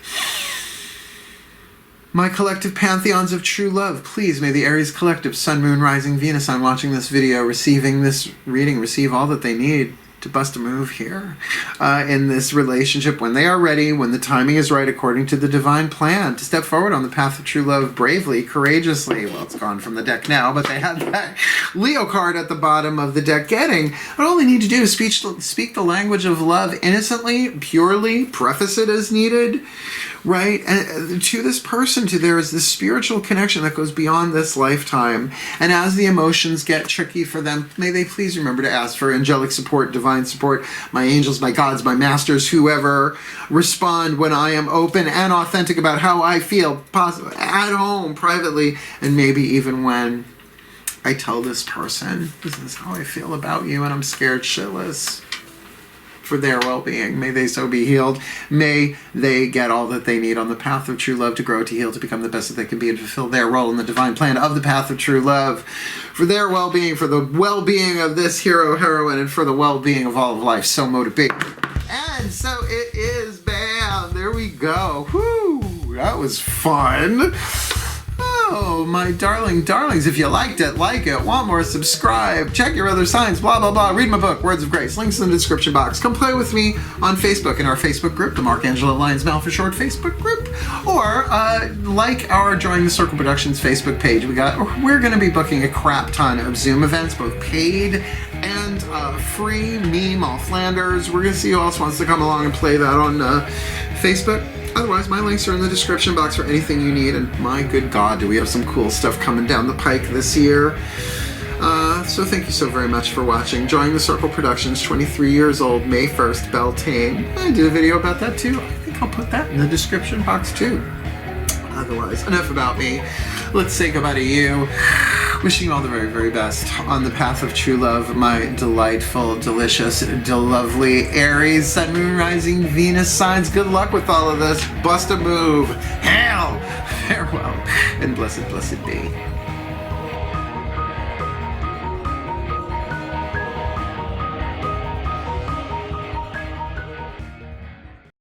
My collective pantheons of true love, please may the Aries collective, Sun, Moon, Rising, Venus, I'm watching this video, receiving this reading, receive all that they need to bust a move here in this relationship when they are ready, when the timing is right, according to the divine plan, to step forward on the path of true love bravely, courageously. Well, it's gone from the deck now, but they had that Leo card at the bottom of the deck getting. What all they need to do is speak the language of love innocently, purely, preface it as needed, right? And to this person, there is this spiritual connection that goes beyond this lifetime. And as the emotions get tricky for them, may they please remember to ask for angelic support, divine support, my angels, my gods, my masters, whoever, respond when I am open and authentic about how I feel, at home, privately, and maybe even when I tell this person, this is how I feel about you and I'm scared shitless. For their well-being. May they so be healed. May they get all that they need on the path of true love to grow, to heal, to become the best that they can be, and fulfill their role in the divine plan of the path of true love. For their well-being, for the well-being of this hero, heroine, and for the well-being of all of life. So mote it be. And so it is. Bam! There we go. Whoo! That was fun. Oh, my darlings, if you liked it, like it, want more, subscribe, check your other signs, blah, blah, blah, read my book, Words of Grace, links in the description box. Come play with me on Facebook in our Facebook group, the Mark Angelo Lyons Mal for short Facebook group, or like our Join the Circle Productions Facebook page. We're going to be booking a crap ton of Zoom events, both paid and free. Me, Mal Flanders. We're going to see who else wants to come along and play that on Facebook. Otherwise, my links are in the description box for anything you need, and my good God, do we have some cool stuff coming down the pike this year. So thank you so very much for watching. Join the Circle Productions, 23 years old, May 1st, Beltane. I did a video about that too. I think I'll put that in the description box too. Otherwise, enough about me. Let's say goodbye to you. Wishing you all the very, very best on the path of true love, my delightful, delicious, lovely Aries, Sun, Moon, Rising, Venus signs. Good luck with all of this. Bust a move. Hail, farewell, and blessed, blessed be.